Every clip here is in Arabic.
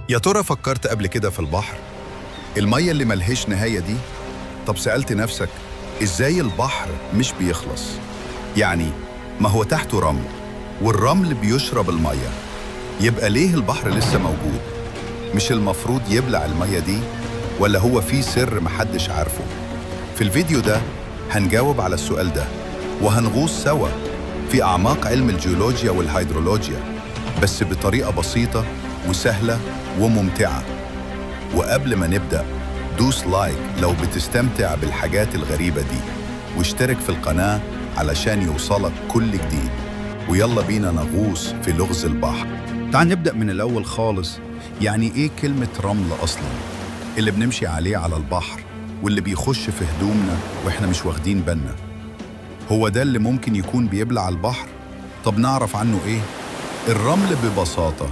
يا ترى فكرت قبل كده في البحر؟ المية اللي ملهاش نهاية دي؟ طب سألت نفسك إزاي البحر مش بيخلص؟ يعني ما هو تحته رمل، والرمل بيشرب المية، يبقى ليه البحر لسه موجود؟ مش المفروض يبلع المية دي؟ ولا هو في سر محدش عارفه؟ في الفيديو ده هنجاوب على السؤال ده، وهنغوص سوا في أعماق علم الجيولوجيا والهيدرولوجيا، بس بطريقة بسيطة وسهلة وممتعة. وقبل ما نبدأ دوس لايك لو بتستمتع بالحاجات الغريبة دي، واشترك في القناة علشان يوصلك كل جديد. ويلا بينا نغوص في لغز البحر. تعال نبدأ من الأول خالص. يعني إيه كلمة رمل أصلاً؟ اللي بنمشي عليه على البحر واللي بيخش في هدومنا وإحنا مش واخدين بالنا، هو ده اللي ممكن يكون بيبلع البحر؟ طب نعرف عنه إيه؟ الرمل ببساطة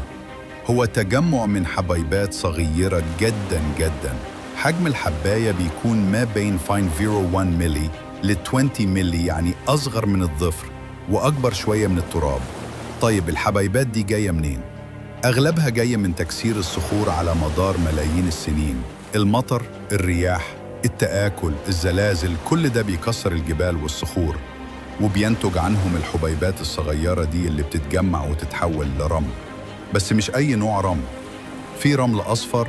هو تجمع من حبيبات صغيرة جداً جداً. حجم الحباية بيكون ما بين 0.01 ملي ل 20 ملي، يعني أصغر من الظفر وأكبر شوية من التراب. طيب الحبيبات دي جاية منين؟ أغلبها جاية من تكسير الصخور على مدار ملايين السنين. المطر، الرياح، التآكل، الزلازل، كل ده بيكسر الجبال والصخور، وبينتج عنهم الحبيبات الصغيرة دي اللي بتتجمع وتتحول لرمل. بس مش أي نوع رمل، في رمل أصفر،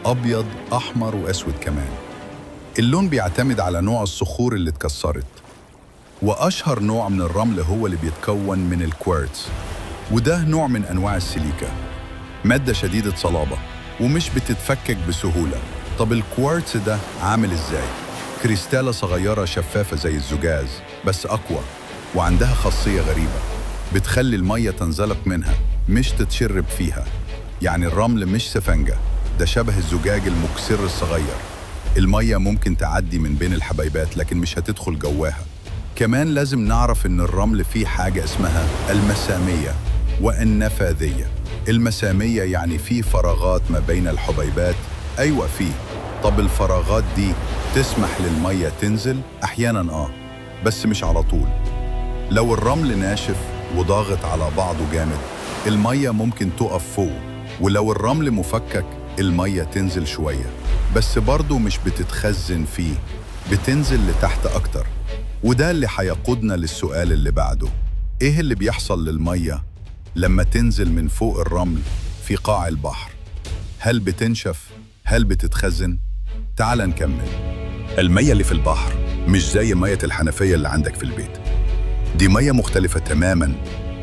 أبيض، أحمر وأسود كمان. اللون بيعتمد على نوع الصخور اللي اتكسرت، وأشهر نوع من الرمل هو اللي بيتكون من الكوارتز، وده نوع من أنواع السيليكا، مادة شديدة صلابة ومش بتتفكك بسهولة. طب الكوارتز ده عامل إزاي؟ كريستالة صغيرة شفافة زي الزجاج بس أقوى، وعندها خاصية غريبة بتخلي المية تنزلق منها مش تتشرب فيها. يعني الرمل مش سفنجة، ده شبه الزجاج المكسر الصغير. المية ممكن تعدي من بين الحبيبات لكن مش هتدخل جواها. كمان لازم نعرف إن الرمل فيه حاجة اسمها المسامية والنفاذية. المسامية يعني فيه فراغات ما بين الحبيبات. أيوة فيه. طب الفراغات دي تسمح للمية تنزل؟ أحياناً بس مش على طول. لو الرمل ناشف وضاغط على بعضه جامد، المية ممكن تقف فوق، ولو الرمل مفكك المية تنزل شوية، بس برضه مش بتتخزن فيه، بتنزل لتحت أكتر. وده اللي هيقودنا للسؤال اللي بعده: إيه اللي بيحصل للمية لما تنزل من فوق الرمل في قاع البحر؟ هل بتنشف؟ هل بتتخزن؟ تعال نكمل. المية اللي في البحر مش زي مية الحنفية اللي عندك في البيت، دي مية مختلفة تماماً،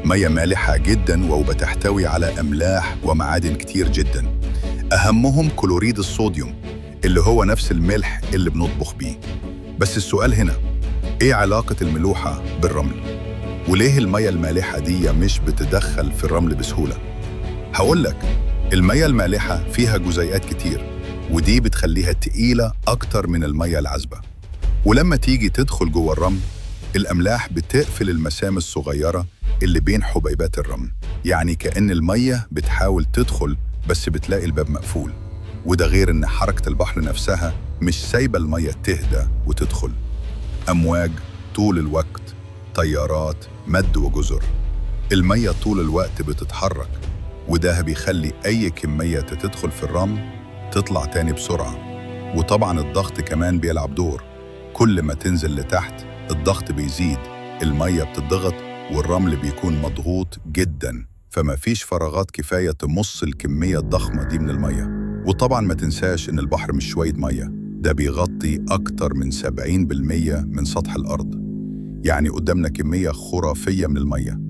مية مالحة جداً وبتحتوي على أملاح ومعادن كتير جداً، أهمهم كلوريد الصوديوم اللي هو نفس الملح اللي بنطبخ بيه. بس السؤال هنا: إيه علاقة الملوحة بالرمل؟ وليه المية المالحة دي مش بتدخل في الرمل بسهولة؟ هقولك، المية المالحة فيها جزيئات كتير، ودي بتخليها تقيلة أكتر من المية العذبة، ولما تيجي تدخل جوه الرمل الأملاح بتقفل المسام الصغيرة اللي بين حبيبات الرمل. يعني كأن المية بتحاول تدخل بس بتلاقي الباب مقفول. وده غير إن حركة البحر نفسها مش سايبة المية تهدى وتدخل. أمواج طول الوقت، تيارات، مد وجزر، المية طول الوقت بتتحرك، وده بيخلي أي كمية تدخل في الرمل تطلع تاني بسرعة. وطبعاً الضغط كمان بيلعب دور، كل ما تنزل لتحت الضغط بيزيد، المية بتضغط والرمل بيكون مضغوط جداً، فما فيش فراغات كفاية تمص الكمية الضخمة دي من المية. وطبعاً ما تنساش إن البحر مش شوية مية، ده بيغطي أكتر من 70% من سطح الأرض. يعني قدامنا كمية خرافية من المية،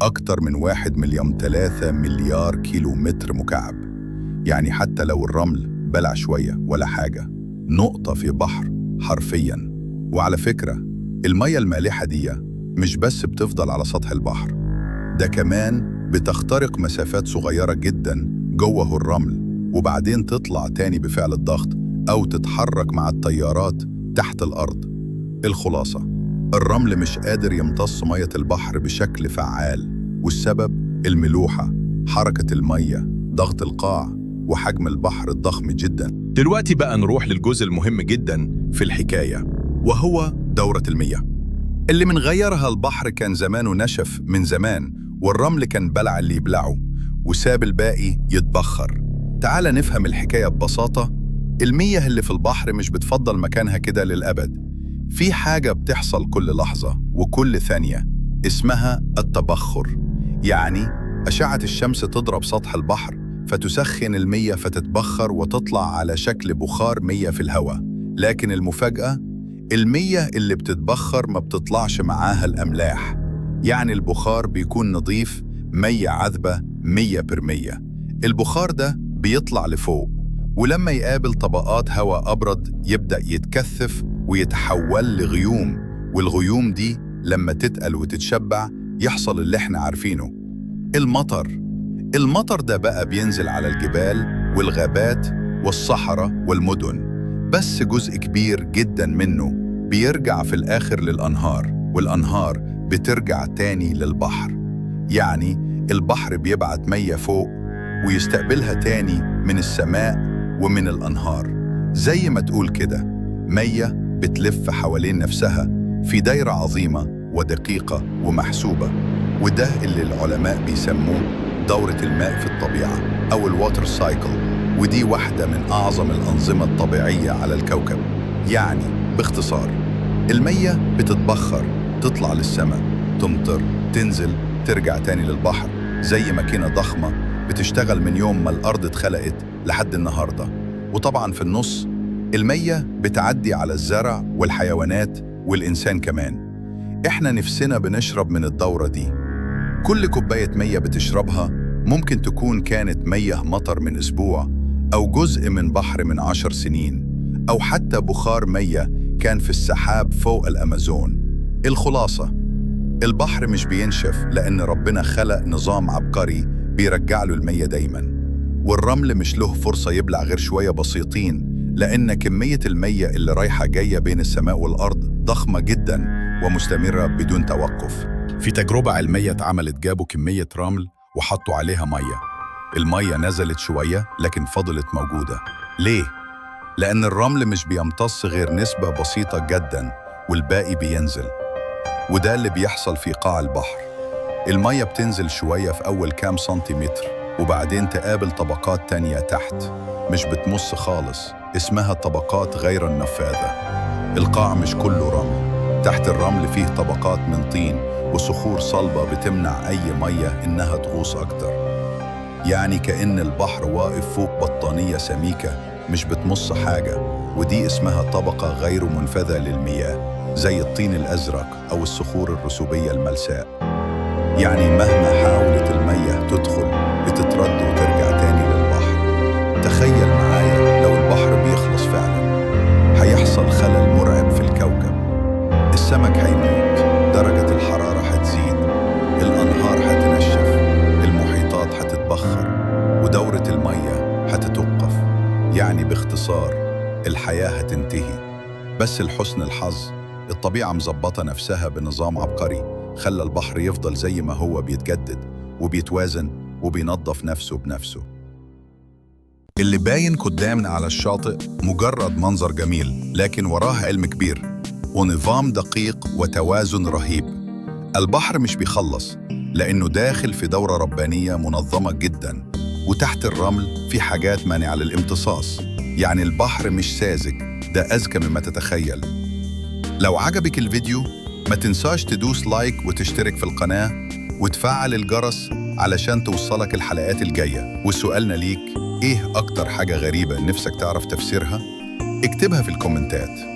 أكتر من 1.3 مليار كيلو متر مكعب. يعني حتى لو الرمل بلع شوية ولا حاجة، نقطة في بحر حرفياً. وعلى فكرة، المية المالحة دي مش بس بتفضل على سطح البحر، ده كمان بتخترق مسافات صغيرة جداً جوه الرمل، وبعدين تطلع تاني بفعل الضغط أو تتحرك مع التيارات تحت الأرض. الخلاصة: الرمل مش قادر يمتص مية البحر بشكل فعال، والسبب الملوحة، حركة المية، ضغط القاع، وحجم البحر الضخم جداً. دلوقتي بقى نروح للجزء المهم جداً في الحكاية، وهو دورة المياه اللي من غيرها البحر. كان زمانه نشف من زمان، والرمل كان بلع اللي يبلعه وساب الباقي يتبخر. تعال نفهم الحكاية ببساطة. المياه اللي في البحر مش بتفضل مكانها كده للأبد. في حاجة بتحصل كل لحظة وكل ثانية اسمها التبخر. يعني أشعة الشمس تضرب سطح البحر فتسخن المياه فتتبخر وتطلع على شكل بخار مياه في الهواء. لكن المفاجأة، المياه اللي بتتبخر ما بتطلعش معاها الأملاح. يعني البخار بيكون نظيف، مياه عذبة 100%. البخار ده بيطلع لفوق، ولما يقابل طبقات هواء أبرد يبدأ يتكثف ويتحول لغيوم، والغيوم دي لما تتقل وتتشبع يحصل اللي احنا عارفينه، المطر ده بقى بينزل على الجبال والغابات والصحراء والمدن. بس جزء كبير جدا منه بيرجع في الآخر للأنهار، والأنهار بترجع تاني للبحر. يعني البحر بيبعت مياه فوق ويستقبلها تاني من السماء ومن الأنهار. زي ما تقول كده، مياه بتلف حوالين نفسها في دايرة عظيمة ودقيقة ومحسوبة. وده اللي العلماء بيسموه دورة الماء في الطبيعة أو الواتر سايكل. ودي واحدة من أعظم الأنظمة الطبيعية على الكوكب. يعني باختصار، المياه بتتبخر، تطلع للسماء، تمطر، تنزل، ترجع تاني للبحر، زي ماكينة ضخمة بتشتغل من يوم ما الأرض اتخلقت لحد النهاردة. وطبعاً في النص المياه بتعدي على الزرع والحيوانات والإنسان كمان. إحنا نفسنا بنشرب من الدورة دي. كل كوباية مياه بتشربها ممكن تكون كانت مياه مطر من أسبوع، أو جزء من بحر من 10 سنين، أو حتى بخار مياه كان في السحاب فوق الأمازون. الخلاصة، البحر مش بينشف لأن ربنا خلق نظام عبقري بيرجع له المياه دايماً. والرمل مش له فرصة يبلع غير شوية بسيطين، لأن كمية المياه اللي رايحة جاية بين السماء والأرض ضخمة جداً ومستمرة بدون توقف. في تجربة علمية اتعملت، جابوا كمية رمل وحطوا عليها مية. المية نزلت شوية لكن فضلت موجودة. ليه؟ لأن الرمل مش بيمتص غير نسبة بسيطة جداً والباقي بينزل. وده اللي بيحصل في قاع البحر. المية بتنزل شوية في أول كام سنتيمتر، وبعدين تقابل طبقات تانية تحت مش بتمص خالص، اسمها طبقات غير النفاذة. القاع مش كله رمل، تحت الرمل فيه طبقات من طين وصخور صلبة بتمنع أي مية إنها تغوص أكتر. يعني كأن البحر واقف فوق بطانية سميكة مش بتمص حاجة، ودي اسمها طبقة غير منفذة للمياه، زي الطين الأزرق أو الصخور الرسوبية الملساء. يعني مهما حاولت المياه تدخل بتترد وترجع تاني للبحر. تخيل معايا لو البحر بيخلص فعلا، هيحصل خلل مرعب في الكوكب. السمك هيموت، درجة الحرارة هتزيد، الأنهار هتنشف، المحيطات هتتبخر، ودورة المياه هتتوقف. يعني باختصار، الحياة هتنتهي. بس لحسن الحظ، الطبيعة مظبطة نفسها بنظام عبقري خلى البحر يفضل زي ما هو، بيتجدد وبيتوازن وبينظف نفسه بنفسه. اللي باين قدامنا على الشاطئ مجرد منظر جميل، لكن وراه علم كبير ونظام دقيق وتوازن رهيب. البحر مش بيخلص لأنه داخل في دورة ربانية منظمة جدا، وتحت الرمل في حاجات مانعة للامتصاص. يعني البحر مش ساذج، ده أذكى مما تتخيل. لو عجبك الفيديو ما تنساش تدوس لايك وتشترك في القناة وتفعل الجرس علشان توصلك الحلقات الجاية. وسؤالنا ليك، إيه أكتر حاجة غريبة نفسك تعرف تفسيرها؟ اكتبها في الكومنتات.